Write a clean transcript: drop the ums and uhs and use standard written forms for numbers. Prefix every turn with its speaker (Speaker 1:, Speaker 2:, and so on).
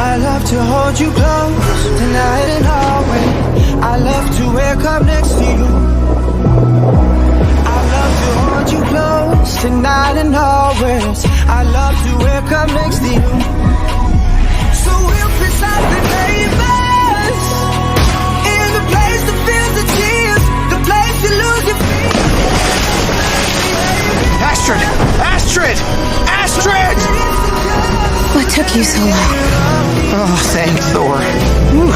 Speaker 1: I love to hold you close tonight and always. I love to wake up next to you. I love to hold you close tonight and always. I love to wake up next to you. So we'll pretend the neighbors in the place that feels the tears, the place you lose your feet.
Speaker 2: Astrid! Astrid! Astrid!
Speaker 3: What took you so long?
Speaker 2: Oh, thank Thor. Whew.